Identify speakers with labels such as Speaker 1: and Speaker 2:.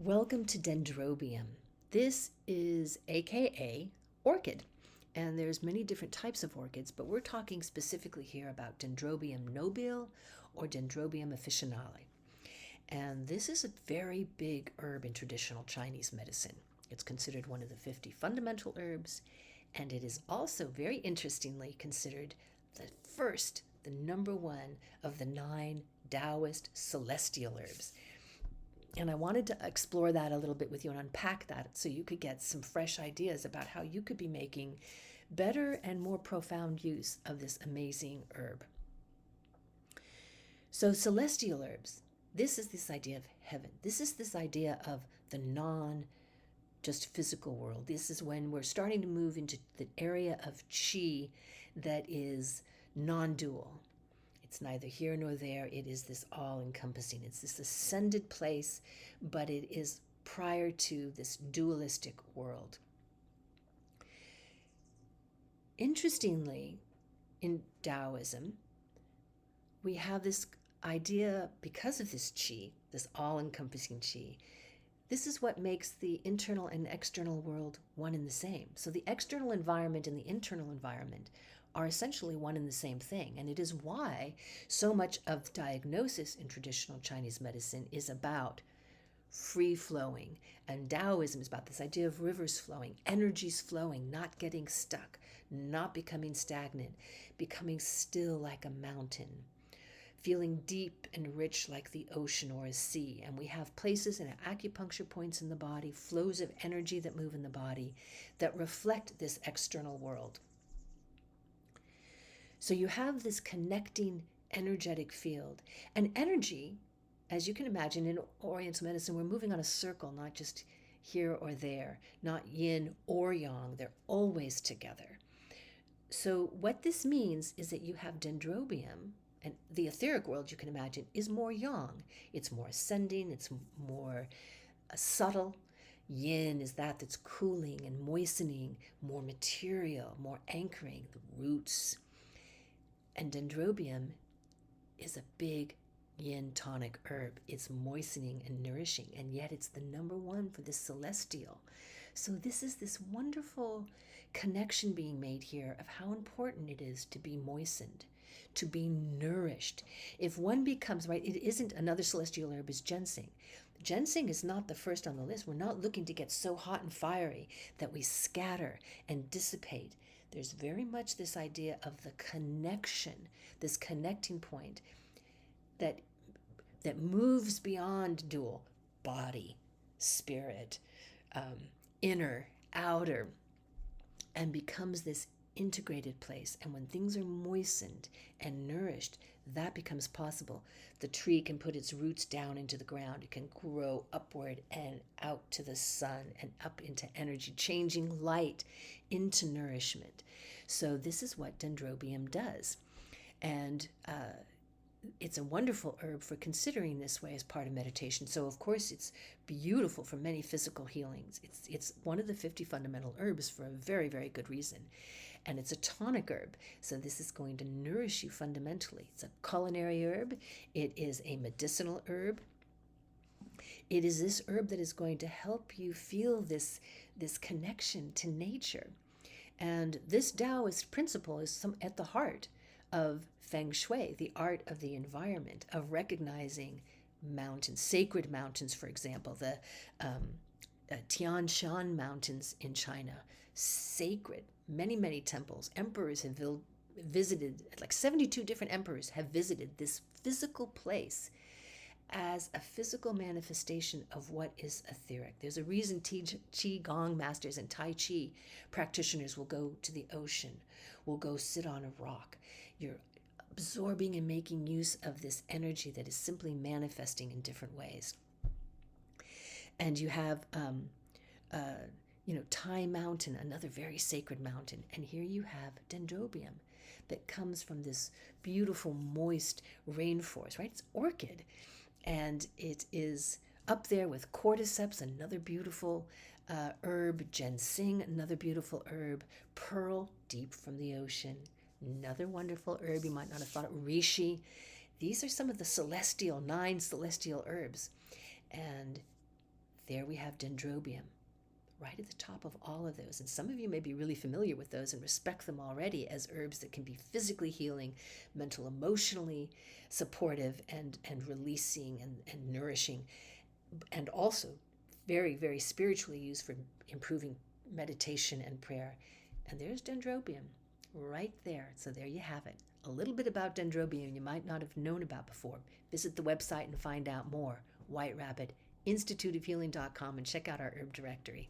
Speaker 1: Welcome to Dendrobium. This is AKA orchid. And there's many different types of orchids, but we're talking specifically here about Dendrobium nobile or Dendrobium officinale. And this is a very big herb in traditional Chinese medicine. It's considered one of the 50 fundamental herbs, and it is also very interestingly considered the number one of the 9 Taoist celestial herbs. And I wanted to explore that a little bit with you and unpack that so you could get some fresh ideas about how you could be making better and more profound use of this amazing herb. So, celestial herbs, this is this idea of heaven. This is this idea of the non just physical world. This is when we're starting to move into the area of chi that is non dual. It's neither here nor there. It is this all-encompassing. It's this ascended place, but it is prior to this dualistic world. Interestingly, in Taoism, we have this idea, because of this chi, this all-encompassing chi, this is what makes the internal and external world one and the same. So the external environment and the internal environment are essentially one and the same thing. And it is why so much of diagnosis in traditional Chinese medicine is about free flowing. And Taoism is about this idea of rivers flowing, energies flowing, not getting stuck, not becoming stagnant, becoming still like a mountain, feeling deep and rich like the ocean or a sea. And we have places and acupuncture points in the body, flows of energy that move in the body that reflect this external world. So you have this connecting energetic field. And energy, as you can imagine, in Oriental medicine, we're moving on a circle, not just here or there, not yin or yang. They're always together. So what this means is that you have Dendrobium, and the etheric world, you can imagine, is more yang. It's more ascending, it's more subtle. Yin is that's cooling and moistening, more material, more anchoring, the roots. And Dendrobium is a big yin tonic herb. It's moistening and nourishing, and yet it's the number one for the celestial. So this is this wonderful connection being made here of how important it is to be moistened, to be nourished. If one becomes, right, it isn't another celestial herb is ginseng. Ginseng is not the first on the list. We're not looking to get so hot and fiery that we scatter and dissipate. There's very much this idea of the connection, this connecting point that moves beyond dual body, spirit, inner, outer, and becomes this integrated place. And when things are moistened and nourished, that becomes possible. The tree can put its roots down into the ground. It can grow upward and out to the sun and up into energy, changing light into nourishment. So this is what Dendrobium does. And it's a wonderful herb for considering this way as part of meditation. So, of course, it's beautiful for many physical healings. It's one of the 50 fundamental herbs for a very, very good reason. And it's a tonic herb. So this is going to nourish you fundamentally. It's a culinary herb. It is a medicinal herb. It is this herb that is going to help you feel this connection to nature. And this Taoist principle is at the heart of Feng Shui, the art of the environment, of recognizing mountains, sacred mountains, for example, the Tian Shan mountains in China, sacred, many temples. Emperors have visited, like 72 different emperors have visited this physical place as a physical manifestation of what is etheric. There's a reason Qi Gong masters and Tai Chi practitioners will go to the ocean, will go sit on a rock. You're absorbing and making use of this energy that is simply manifesting in different ways. And you have, Tai Mountain, another very sacred mountain. And here you have Dendrobium that comes from this beautiful, moist rainforest, right? It's orchid. And it is up there with cordyceps, another beautiful herb, ginseng, another beautiful herb, pearl, deep from the ocean, another wonderful herb you might not have thought of, reishi. These are some of the 9 celestial herbs. And there we have Dendrobium, right at the top of all of those. And some of you may be really familiar with those and respect them already as herbs that can be physically healing, mental, emotionally supportive, and releasing and nourishing, and also very, very spiritually used for improving meditation and prayer. And there's Dendrobium right there. So there you have it. A little bit about Dendrobium you might not have known about before. Visit the website and find out more. White Rabbit, instituteofhealing.com, and check out our herb directory.